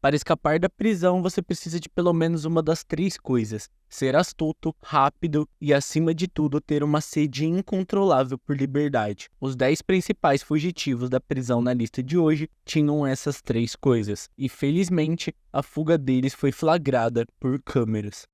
Para escapar da prisão, você precisa de pelo menos uma das três coisas: ser astuto, rápido e, acima de tudo, ter uma sede incontrolável por liberdade. Os 10 principais fugitivos da prisão na lista de hoje tinham essas três coisas, e felizmente a fuga deles foi flagrada por câmeras.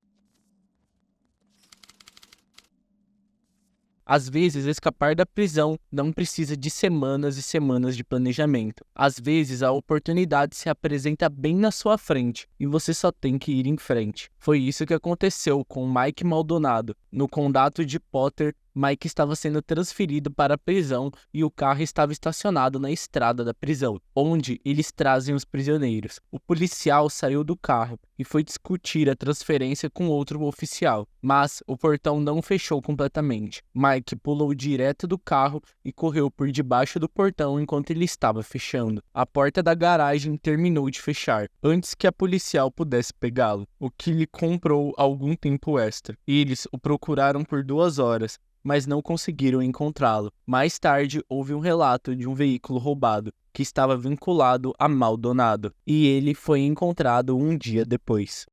Às vezes, escapar da prisão não precisa de semanas e semanas de planejamento. Às vezes, a oportunidade se apresenta bem na sua frente e você só tem que ir em frente. Foi isso que aconteceu com Mike Maldonado. No condado de Potter, Mike estava sendo transferido para a prisão e o carro estava estacionado na estrada da prisão, onde eles trazem os prisioneiros. O policial saiu do carro e foi discutir a transferência com outro oficial, mas o portão não fechou completamente. Mike pulou direto do carro e correu por debaixo do portão enquanto ele estava fechando. A porta da garagem terminou de fechar antes que a policial pudesse pegá-lo, o que lhe comprou algum tempo extra. Eles o procuraram por 2 horas, mas não conseguiram encontrá-lo. Mais tarde, houve um relato de um veículo roubado que estava vinculado a Maldonado, e ele foi encontrado um dia depois.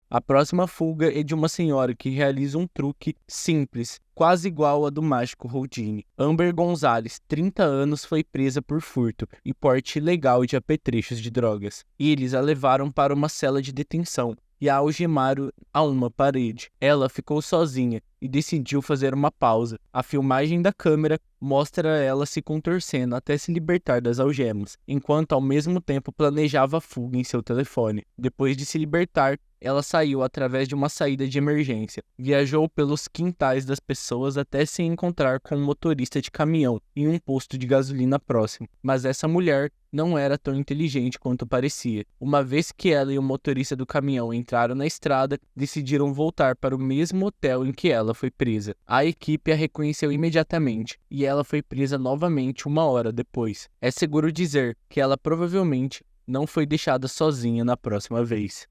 A próxima fuga é de uma senhora que realiza um truque simples, quase igual ao do mágico Houdini. Amber Gonzalez, 30 anos, foi presa por furto e porte ilegal de apetrechos de drogas. Eles a levaram para uma cela de detenção e a algemaram a uma parede. Ela ficou sozinha e decidiu fazer uma pausa. A filmagem da câmera mostra ela se contorcendo até se libertar das algemas, enquanto ao mesmo tempo planejava a fuga em seu telefone. Depois de se libertar, ela saiu através de uma saída de emergência, viajou pelos quintais das pessoas até se encontrar com um motorista de caminhão em um posto de gasolina próximo. Mas essa mulher não era tão inteligente quanto parecia. Uma vez que ela e o motorista do caminhão entraram na estrada, decidiram voltar para o mesmo hotel em que ela foi presa. A equipe a reconheceu imediatamente e ela foi presa novamente 1 hora depois. É seguro dizer que ela provavelmente não foi deixada sozinha na próxima vez.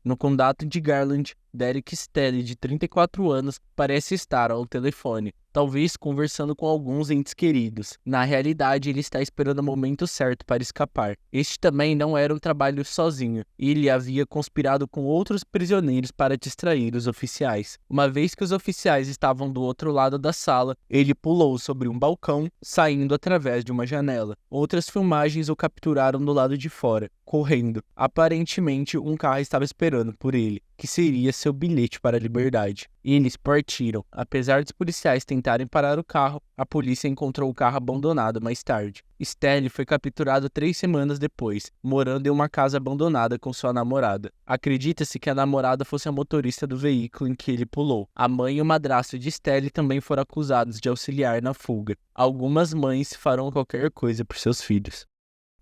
No condado de Garland, Derek Stelly, de 34 anos, parece estar ao telefone, talvez conversando com alguns entes queridos. Na realidade, ele está esperando o momento certo para escapar. Este também não era um trabalho sozinho. Ele havia conspirado com outros prisioneiros para distrair os oficiais. Uma vez que os oficiais estavam do outro lado da sala, ele pulou sobre um balcão, saindo através de uma janela. Outras filmagens o capturaram do lado de fora, correndo. Aparentemente, um carro estava esperando por ele, que seria seu bilhete para a liberdade. Eles partiram. Apesar dos policiais tentarem parar o carro, a polícia encontrou o carro abandonado mais tarde. Stelly foi capturado 3 semanas depois, morando em uma casa abandonada com sua namorada. Acredita-se que a namorada fosse a motorista do veículo em que ele pulou. A mãe e o madrasto de Stelly também foram acusados de auxiliar na fuga. Algumas mães farão qualquer coisa por seus filhos.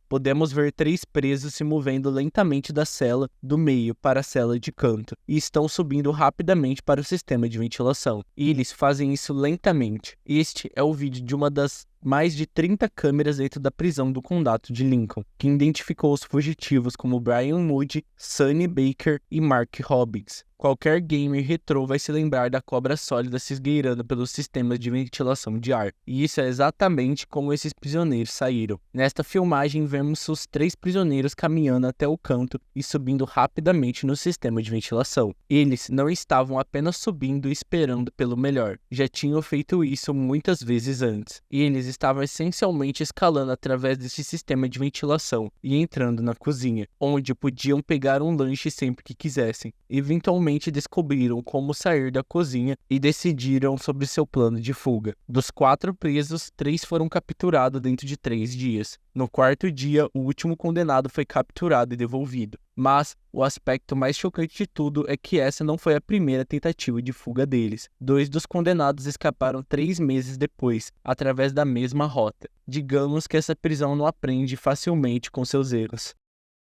Podemos ver 3 presos se movendo lentamente da cela do meio para a cela de canto e estão subindo rapidamente para o sistema de ventilação. Eles fazem isso lentamente. Este é o vídeo de uma das mais de 30 câmeras dentro da prisão do condado de Lincoln, que identificou os fugitivos como Brian Moody, Sonny Baker e Mark Robbins. Qualquer gamer retrô vai se lembrar da cobra sólida se esgueirando pelos sistemas de ventilação de ar, e isso é exatamente como esses prisioneiros saíram. Nesta filmagem vemos os 3 prisioneiros caminhando até o canto e subindo rapidamente no sistema de ventilação. Eles não estavam apenas subindo e esperando pelo melhor, já tinham feito isso muitas vezes antes, e eles estavam essencialmente escalando através desse sistema de ventilação e entrando na cozinha, onde podiam pegar um lanche sempre que quisessem. Eventualmente descobriram como sair da cozinha e decidiram sobre seu plano de fuga. Dos 4 presos, 3 foram capturados dentro de 3 dias. No 4º dia, o último condenado foi capturado e devolvido. Mas o aspecto mais chocante de tudo é que essa não foi a primeira tentativa de fuga deles. 2 dos condenados escaparam 3 meses depois, através da mesma rota. Digamos que essa prisão não aprende facilmente com seus erros.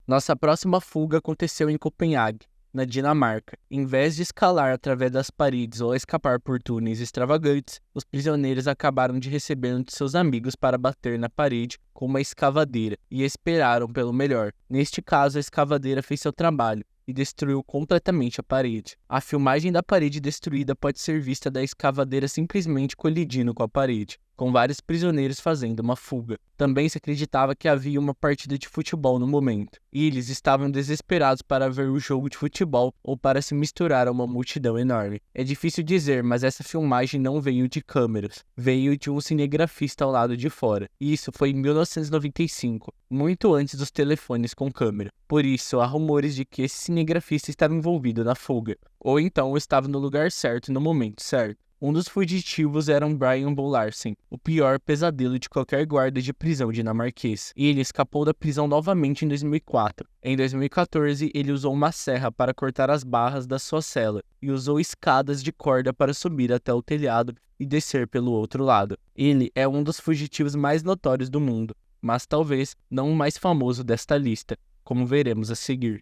Nossa próxima fuga aconteceu em Copenhague, na Dinamarca. Em vez de escalar através das paredes ou escapar por túneis extravagantes, os prisioneiros acabaram de receber um de seus amigos para bater na parede com uma escavadeira e esperaram pelo melhor. Neste caso, a escavadeira fez seu trabalho e destruiu completamente a parede. A filmagem da parede destruída pode ser vista da escavadeira simplesmente colidindo com a parede. com vários prisioneiros fazendo uma fuga. Também se acreditava que havia uma partida de futebol no momento, e eles estavam desesperados para ver o jogo de futebol ou para se misturar a uma multidão enorme. É difícil dizer, mas essa filmagem não veio de câmeras, veio de um cinegrafista ao lado de fora, e isso foi em 1995, muito antes dos telefones com câmera. Por isso, há rumores de que esse cinegrafista estava envolvido na fuga, ou então estava no lugar certo no momento certo. Um dos fugitivos era um Brian Bo Larsen, o pior pesadelo de qualquer guarda de prisão dinamarquês, e ele escapou da prisão novamente em 2004. Em 2014, ele usou uma serra para cortar as barras da sua cela, e usou escadas de corda para subir até o telhado e descer pelo outro lado. Ele é um dos fugitivos mais notórios do mundo, mas talvez não o mais famoso desta lista, como veremos a seguir.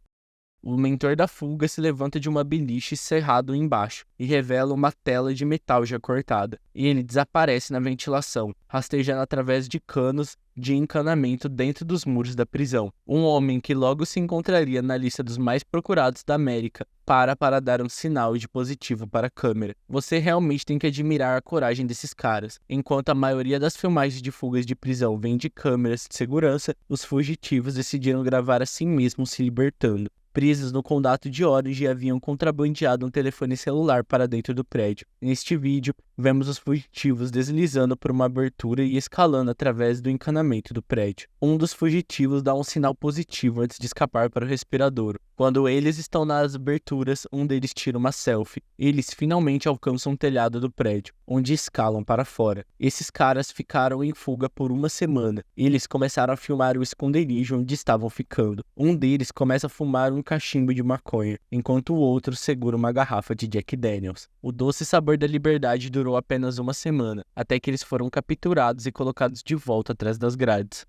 O mentor da fuga se levanta de uma beliche cerrado embaixo e revela uma tela de metal já cortada. E ele desaparece na ventilação, rastejando através de canos de encanamento dentro dos muros da prisão. Um homem que logo se encontraria na lista dos mais procurados da América para dar um sinal de positivo para a câmera. Você realmente tem que admirar a coragem desses caras. Enquanto a maioria das filmagens de fugas de prisão vem de câmeras de segurança, os fugitivos decidiram gravar a si mesmos se libertando. Presos no condado de Orange haviam contrabandeado um telefone celular para dentro do prédio. Neste vídeo, vemos os fugitivos deslizando por uma abertura e escalando através do encanamento do prédio. Um dos fugitivos dá um sinal positivo antes de escapar para o respiradouro. Quando eles estão nas aberturas, um deles tira uma selfie. Eles finalmente alcançam o telhado do prédio, onde escalam para fora. Esses caras ficaram em fuga por uma semana. Eles começaram a filmar o esconderijo onde estavam ficando. Um deles começa a fumar um cachimbo de maconha, enquanto o outro segura uma garrafa de Jack Daniels. O doce sabor da liberdade durou apenas uma semana, até que eles foram capturados e colocados de volta atrás das grades.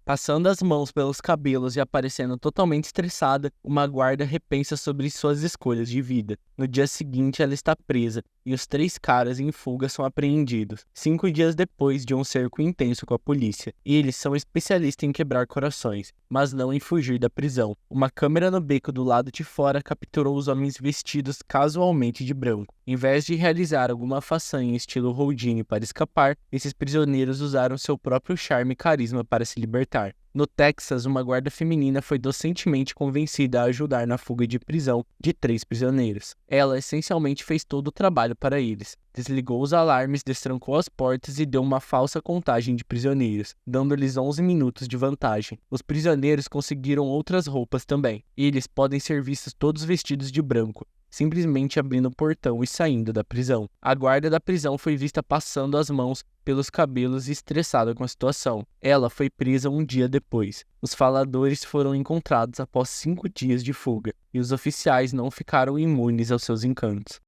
Passando as mãos pelos cabelos e aparecendo totalmente estressada, uma guarda repensa sobre suas escolhas de vida. No dia seguinte, ela está presa e os 3 caras em fuga são apreendidos, 5 dias depois de um cerco intenso com a polícia. E eles são especialistas em quebrar corações, mas não em fugir da prisão. Uma câmera no beco do lado de fora capturou os homens vestidos casualmente de branco. Em vez de realizar alguma façanha estilo Houdini para escapar, esses prisioneiros usaram seu próprio charme e carisma para se libertar. No Texas, uma guarda feminina foi docentemente convencida a ajudar na fuga de prisão de 3 prisioneiros. Ela essencialmente fez todo o trabalho para eles. Desligou os alarmes, destrancou as portas e deu uma falsa contagem de prisioneiros, dando-lhes 11 minutos de vantagem. Os prisioneiros conseguiram outras roupas também. Eles podem ser vistos todos vestidos de branco, simplesmente abrindo o portão e saindo da prisão. A guarda da prisão foi vista passando as mãos pelos cabelos e estressada com a situação. Ela foi presa um dia depois. Os faladores foram encontrados após 5 dias de fuga, e os oficiais não ficaram imunes aos seus encantos.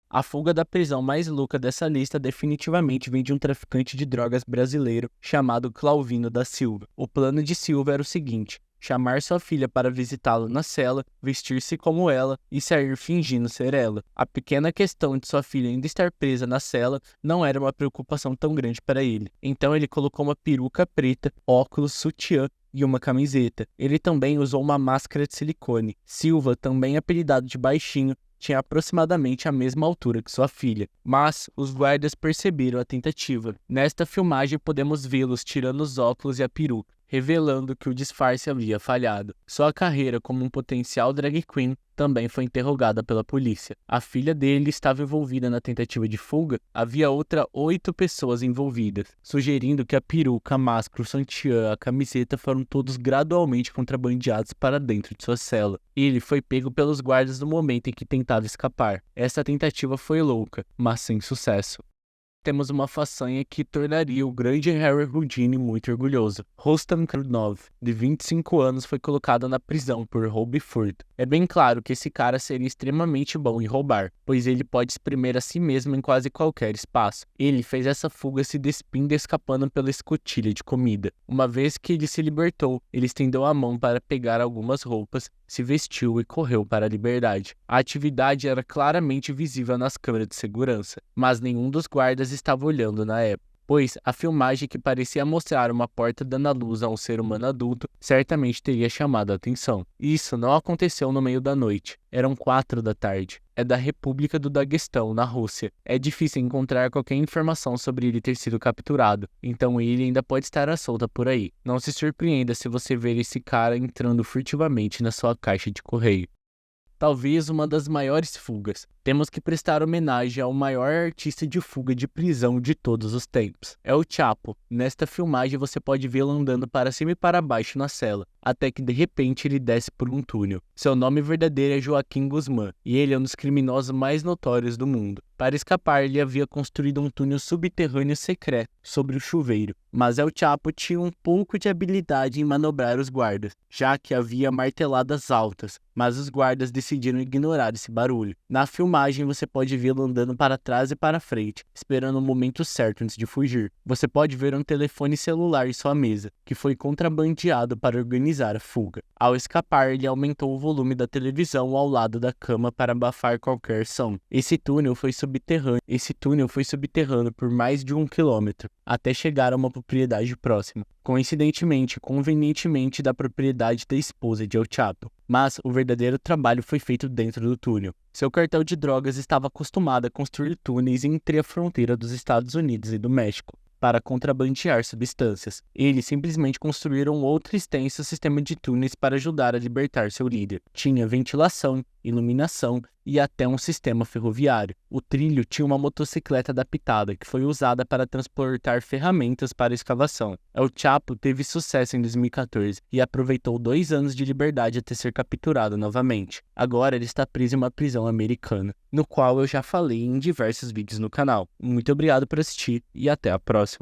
A fuga da prisão mais louca dessa lista definitivamente vem de um traficante de drogas brasileiro chamado Clauvino da Silva. O plano de Silva era o seguinte: chamar sua filha para visitá-lo na cela, vestir-se como ela e sair fingindo ser ela. A pequena questão de sua filha ainda estar presa na cela não era uma preocupação tão grande para ele. Então ele colocou uma peruca preta, óculos, sutiã e uma camiseta. Ele também usou uma máscara de silicone. Silva, também apelidado de baixinho, tinha aproximadamente a mesma altura que sua filha, mas os guardas perceberam a tentativa. Nesta filmagem podemos vê-los tirando os óculos e a peruca, revelando que o disfarce havia falhado. Sua carreira como um potencial drag queen também foi interrogada pela polícia. A filha dele estava envolvida na tentativa de fuga. Havia outras 8 pessoas envolvidas, sugerindo que a peruca, a máscara, o sutiã, a camiseta foram todos gradualmente contrabandeados para dentro de sua cela. Ele foi pego pelos guardas no momento em que tentava escapar. Essa tentativa foi louca, mas sem sucesso. Temos uma façanha que tornaria o grande Harry Houdini muito orgulhoso. Rostam Kardunov, de 25 anos, foi colocado na prisão por roubo e furto. É bem claro que esse cara seria extremamente bom em roubar, pois ele pode espremer a si mesmo em quase qualquer espaço. Ele fez essa fuga se despindo e escapando pela escotilha de comida. Uma vez que ele se libertou, ele estendeu a mão para pegar algumas roupas, se vestiu e correu para a liberdade. A atividade era claramente visível nas câmeras de segurança, mas nenhum dos guardas estava olhando na época, pois a filmagem que parecia mostrar uma porta dando à luz a um ser humano adulto certamente teria chamado a atenção. Isso não aconteceu no meio da noite. Eram 4 da tarde. é da República do Daguestão, na Rússia. É difícil encontrar qualquer informação sobre ele ter sido capturado, então ele ainda pode estar à solta por aí. Não se surpreenda se você ver esse cara entrando furtivamente na sua caixa de correio. Talvez uma das maiores fugas. Temos que prestar homenagem ao maior artista de fuga de prisão de todos os tempos. É o Chapo. Nesta filmagem você pode vê-lo andando para cima e para baixo na cela, até que de repente ele desce por um túnel. Seu nome verdadeiro é Joaquim Guzmán, e ele é um dos criminosos mais notórios do mundo. Para escapar, ele havia construído um túnel subterrâneo secreto sobre o chuveiro, mas El Chapo tinha um pouco de habilidade em manobrar os guardas, já que havia marteladas altas, mas os guardas decidiram ignorar esse barulho. Na filmagem você pode vê-lo andando para trás e para frente, esperando o momento certo antes de fugir. Você pode ver um telefone celular em sua mesa, que foi contrabandeado para organizar a fuga. Ao escapar, ele aumentou o volume da televisão ao lado da cama para abafar qualquer som. Esse túnel foi subterrâneo por mais de 1 quilômetro, até chegar a uma propriedade próxima. Convenientemente da propriedade da esposa de El Chapo. Mas o verdadeiro trabalho foi feito dentro do túnel. Seu cartel de drogas estava acostumado a construir túneis entre a fronteira dos Estados Unidos e do México para contrabandear substâncias. Eles simplesmente construíram outro extenso sistema de túneis para ajudar a libertar seu líder. Tinha ventilação, iluminação e até um sistema ferroviário. O trilho tinha uma motocicleta adaptada que foi usada para transportar ferramentas para a escavação. El Chapo teve sucesso em 2014 e aproveitou 2 anos de liberdade até ser capturado novamente. Agora ele está preso em uma prisão americana, no qual eu já falei em diversos vídeos no canal. Muito obrigado por assistir e até a próxima.